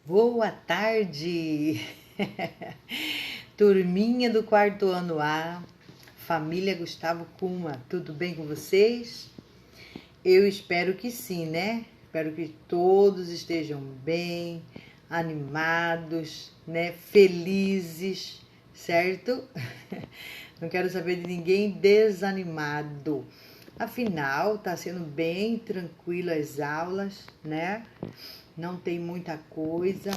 Boa tarde, turminha do quarto ano A, família Gustavo Kuma, tudo bem com vocês? Eu espero que sim, né? Espero que todos estejam bem, animados, né? Felizes, certo? Não quero saber de ninguém desanimado. Afinal, tá sendo bem tranquilo as aulas, né? Não tem muita coisa.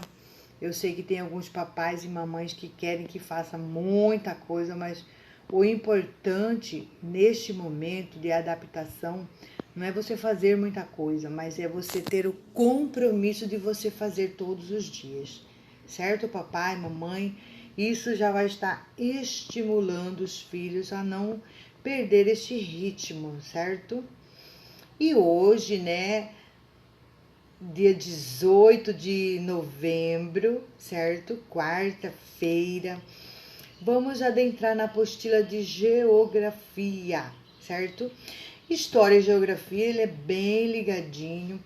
Eu sei que tem alguns papais e mamães que querem que faça muita coisa, mas o importante neste momento de adaptação não é você fazer muita coisa, mas é você ter o compromisso de você fazer todos os dias. Certo, papai, mamãe? Isso já vai estar estimulando os filhos a não perder este ritmo, certo? E hoje, né, dia 18 de novembro, certo? Quarta-feira. Vamos adentrar na apostila de geografia, certo? História e geografia, ele é bem ligadinho.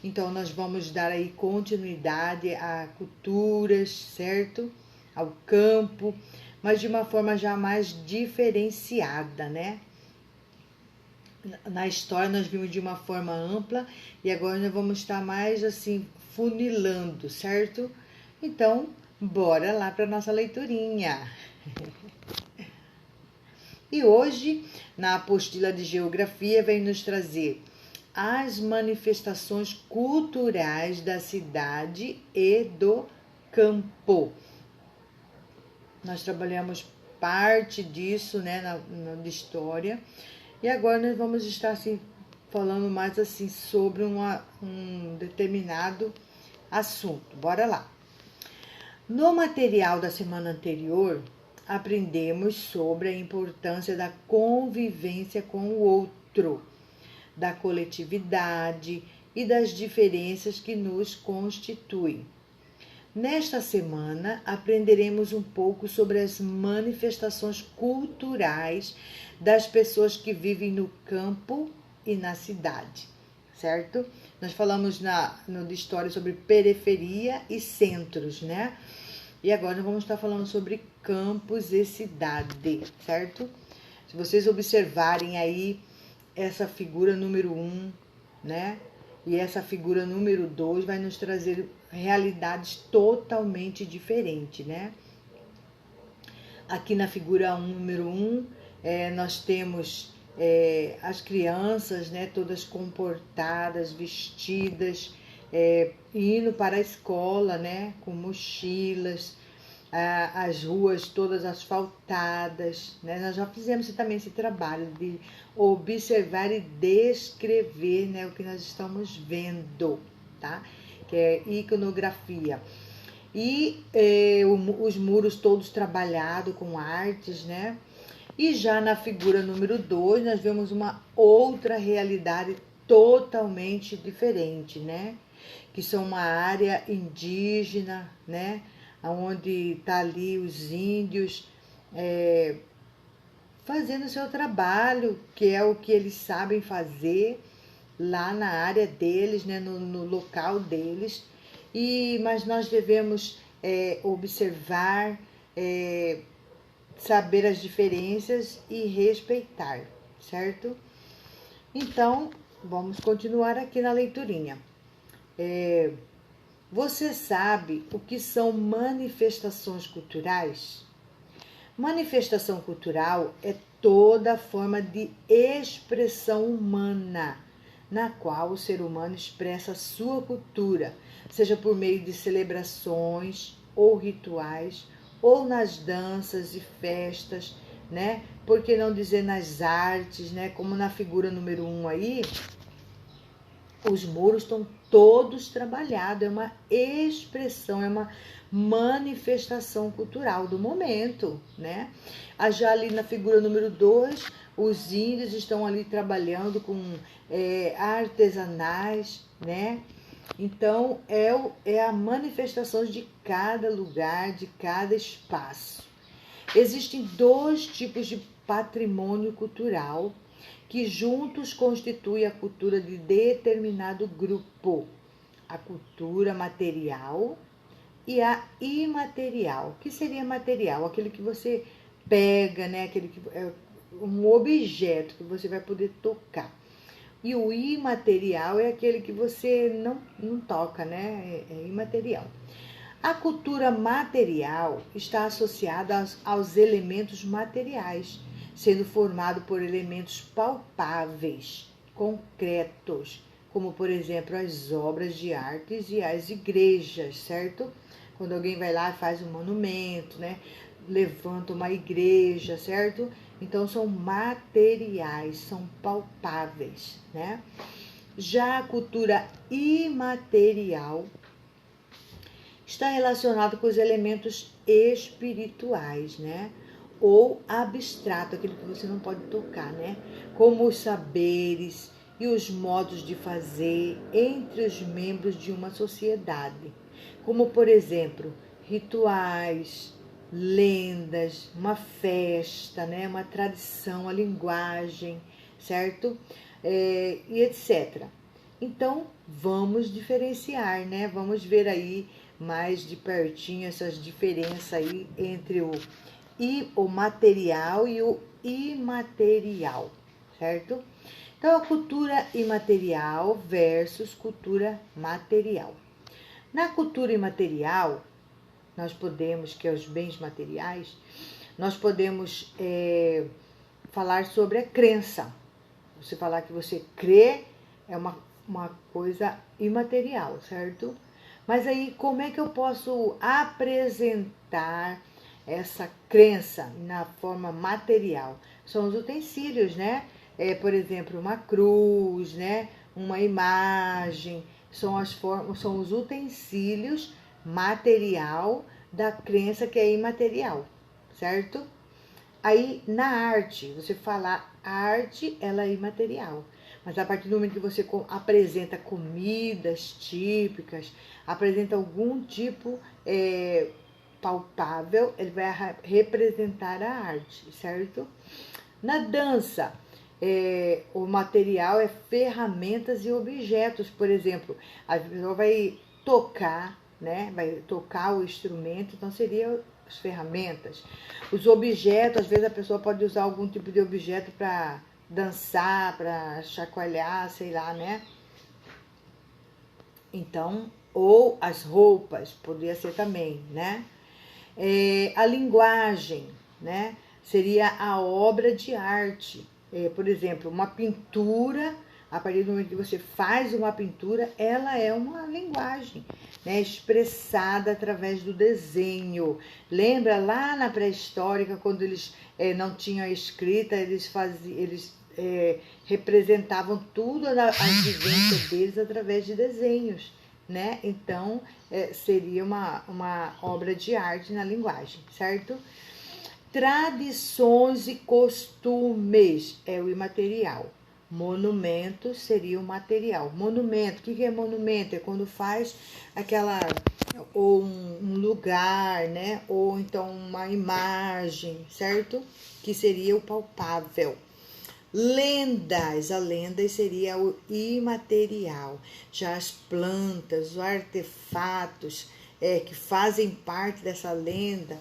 Então, nós vamos dar aí continuidade a culturas, certo? Ao campo, mas de uma forma já mais diferenciada, né? Na história nós vimos de uma forma ampla e agora nós vamos estar mais assim funilando, certo? Então, bora lá para nossa leiturinha. E hoje, na apostila de geografia, vem nos trazer as manifestações culturais da cidade e do campo. Nós trabalhamos parte disso, né, na história. E agora nós vamos estar assim, falando mais assim sobre um determinado assunto. Bora lá. No material da semana anterior, aprendemos sobre a importância da convivência com o outro, da coletividade e das diferenças que nos constituem. Nesta semana, aprenderemos um pouco sobre as manifestações culturais das pessoas que vivem no campo e na cidade, certo? Nós falamos no de história sobre periferia e centros, né? E agora nós vamos estar falando sobre campos e cidade, certo? Se vocês observarem aí essa figura número 1, né? E essa figura número 2 vai nos trazer realidades totalmente diferentes, né? Aqui na figura número 1, nós temos as crianças, né, todas comportadas, vestidas, indo para a escola, né, com mochilas, as ruas todas asfaltadas, né? Nós já fizemos também esse trabalho de observar e descrever, né, o que nós estamos vendo, tá? Que é iconografia. E os muros todos trabalhados com artes, né? E já na figura número 2, nós vemos uma outra realidade totalmente diferente, né? Que são uma área indígena, né? Onde está ali os índios fazendo o seu trabalho, que é o que eles sabem fazer lá na área deles, né? No local deles. Mas nós devemos observar, saber as diferenças e respeitar, certo? Então, vamos continuar aqui na leiturinha. Você sabe o que são manifestações culturais? Manifestação cultural é toda forma de expressão humana, na qual o ser humano expressa sua cultura, seja por meio de celebrações ou rituais, ou nas danças e festas, né? Por que não dizer nas artes, né? Como na figura número 1 aí, os muros estão todos trabalhados, é uma expressão, é uma manifestação cultural do momento, né? Já ali na figura número 2, os índios estão ali trabalhando com artesanais, né? Então, é a manifestação de cada lugar, de cada espaço. Existem 2 tipos de patrimônio cultural que juntos constituem a cultura de determinado grupo: a cultura material e a imaterial. O que seria material? Aquele que você pega, né? Aquele que é um objeto que você vai poder tocar. E o imaterial é aquele que você não toca, né? É imaterial. A cultura material está associada aos elementos materiais, sendo formado por elementos palpáveis, concretos, como, por exemplo, as obras de artes e as igrejas, certo? Quando alguém vai lá e faz um monumento, né? Levanta uma igreja, certo? Então, são materiais, são palpáveis, né? Já a cultura imaterial está relacionado com os elementos espirituais, né? Ou abstrato, aquilo que você não pode tocar, né? Como os saberes e os modos de fazer entre os membros de uma sociedade. Como, por exemplo, rituais, lendas, uma festa, né? Uma tradição, a linguagem, certo? E etc. Então, vamos diferenciar, né? Vamos ver aí mais de pertinho essas diferenças aí entre o material e o imaterial, certo? Então, a cultura imaterial versus cultura material. Na cultura imaterial, nós podemos, que é os bens materiais, nós podemos falar sobre a crença. Você falar que você crê é uma coisa imaterial, certo? Mas aí, como é que eu posso apresentar essa crença na forma material? São os utensílios, né? Por exemplo, uma cruz, né? Uma imagem, são os utensílios material da crença que é imaterial, certo? Aí, na arte, você falar arte, ela é imaterial. Mas a partir do momento que você apresenta comidas típicas, apresenta algum tipo palpável, ele vai representar a arte, certo? Na dança, o material é ferramentas e objetos. Por exemplo, a pessoa vai tocar, né? Vai tocar o instrumento, então seria as ferramentas. Os objetos, às vezes a pessoa pode usar algum tipo de objeto para dançar, para chacoalhar, sei lá, né? Então, ou as roupas, poderia ser também, né? A linguagem, né? Seria a obra de arte. Por exemplo, uma pintura, a partir do momento que você faz uma pintura, ela é uma linguagem, né? Expressada através do desenho. Lembra lá na pré-histórica, quando eles não tinham a escrita, eles representavam tudo as vivências deles através de desenhos, né? Então, seria uma obra de arte na linguagem, certo? Tradições e costumes é o imaterial. Monumento seria o material. Monumento, o que é monumento? É quando faz ou um lugar, né? Ou então uma imagem, certo? Que seria o palpável. Lendas, a lenda seria o imaterial. Já as plantas, os artefatos que fazem parte dessa lenda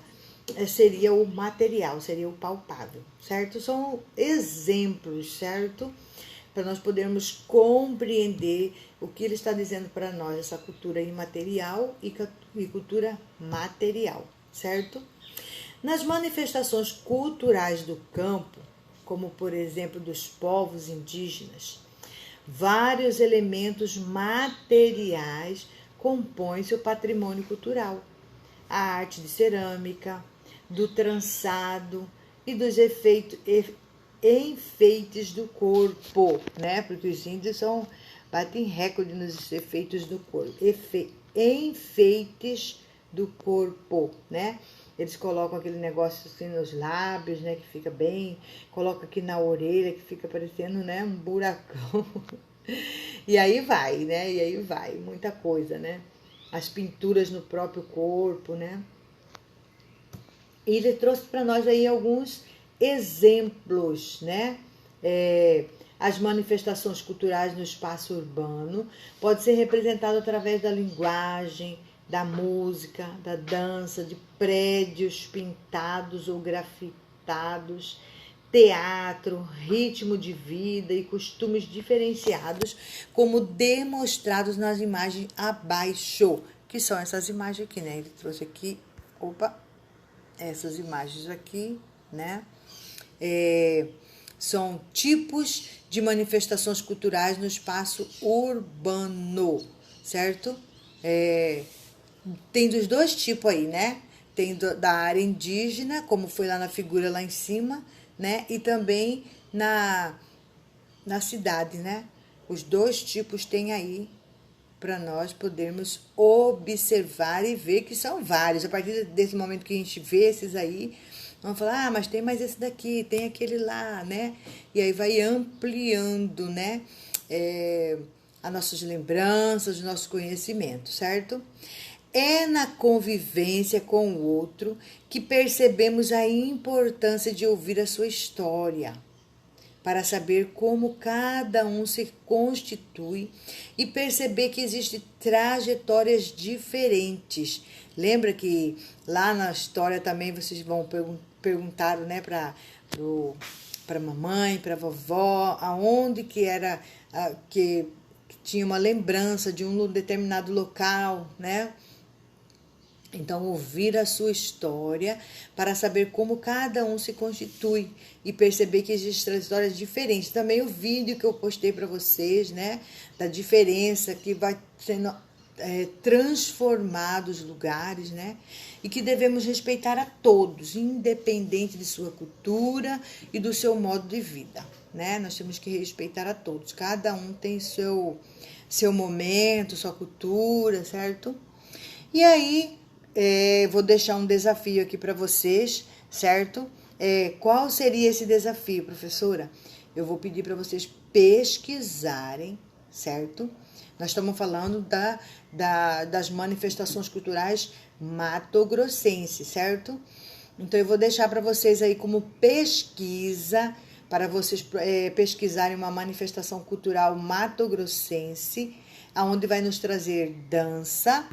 seria o material, seria o palpável, certo? São exemplos, certo? Para nós podermos compreender o que ele está dizendo para nós, essa cultura imaterial e cultura material, certo? Nas manifestações culturais do campo, como por exemplo dos povos indígenas, vários elementos materiais compõem seu patrimônio cultural. A arte de cerâmica, do trançado e dos enfeites do corpo, né? Porque os índios batem recorde nos efeitos do corpo. Enfeites do corpo, né? Eles colocam aquele negócio assim nos lábios, né? Que fica bem. Colocam aqui na orelha, que fica parecendo, né? Um buracão. E aí vai, né? E aí vai. Muita coisa, né? As pinturas no próprio corpo, né? E ele trouxe para nós aí alguns exemplos, né? As manifestações culturais no espaço urbano pode ser representado através da linguagem, da música, da dança, de prédios pintados ou grafitados, teatro, ritmo de vida e costumes diferenciados, como demonstrados nas imagens abaixo, que são essas imagens aqui, né? Ele trouxe aqui, essas imagens aqui, né? São tipos de manifestações culturais no espaço urbano, certo? Tem dos dois tipos aí, né? Tem da área indígena, como foi lá na figura lá em cima, né? E também na cidade, né? Os dois tipos tem aí para nós podermos observar e ver que são vários. A partir desse momento que a gente vê esses aí, vamos falar, mas tem mais esse daqui, tem aquele lá, né? E aí vai ampliando, né? As nossas lembranças, o nosso conhecimento, certo? É na convivência com o outro que percebemos a importância de ouvir a sua história, para saber como cada um se constitui e perceber que existem trajetórias diferentes. Lembra que lá na história também vocês vão perguntar, né, para mamãe, para vovó, aonde que era que tinha uma lembrança de um determinado local, né? Então, ouvir a sua história para saber como cada um se constitui e perceber que existem histórias diferentes. Também o vídeo que eu postei para vocês, né, da diferença que vai sendo transformado os lugares, né, e que devemos respeitar a todos, independente de sua cultura e do seu modo de vida, né? Nós temos que respeitar a todos. Cada um tem seu momento, sua cultura, certo? E aí vou deixar um desafio aqui para vocês, certo? Qual seria esse desafio, professora? Eu vou pedir para vocês pesquisarem, certo? Nós estamos falando das manifestações culturais matogrossenses, certo? Então, eu vou deixar para vocês aí como pesquisa, para vocês pesquisarem uma manifestação cultural matogrossense, aonde vai nos trazer dança.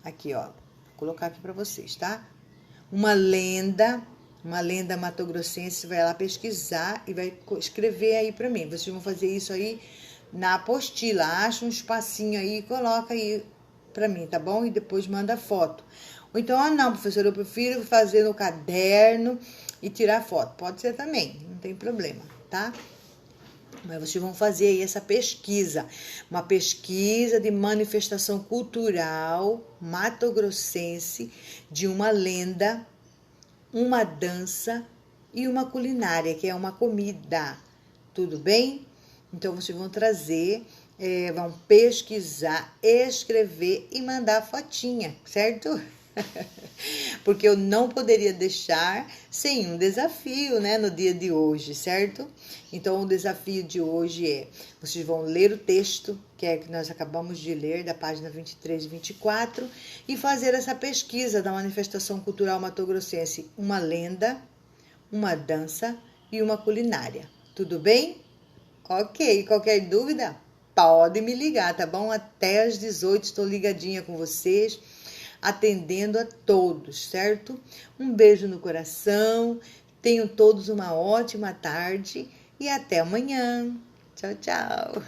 Aqui, ó. Vou colocar aqui para vocês, tá? Uma lenda matogrossense. Você vai lá pesquisar e vai escrever aí para mim. Vocês vão fazer isso aí na apostila. Acha um espacinho aí e coloca aí para mim, tá bom? E depois manda foto. Ou então, não, professora, eu prefiro fazer no caderno e tirar foto. Pode ser também, não tem problema, tá? Mas vocês vão fazer aí essa pesquisa, uma pesquisa de manifestação cultural matogrossense de uma lenda, uma dança e uma culinária, que é uma comida, tudo bem? Então, vocês vão trazer, vão pesquisar, escrever e mandar fotinha, certo? Porque eu não poderia deixar sem um desafio, né, no dia de hoje, certo? Então, o desafio de hoje vocês vão ler o texto, que nós acabamos de ler, da página 23 e 24, e fazer essa pesquisa da manifestação cultural matogrossense, uma lenda, uma dança e uma culinária. Tudo bem? Ok, qualquer dúvida, pode me ligar, tá bom? Até às 18 estou ligadinha com vocês, atendendo a todos, certo? Um beijo no coração, tenham todos uma ótima tarde e até amanhã. Tchau, tchau.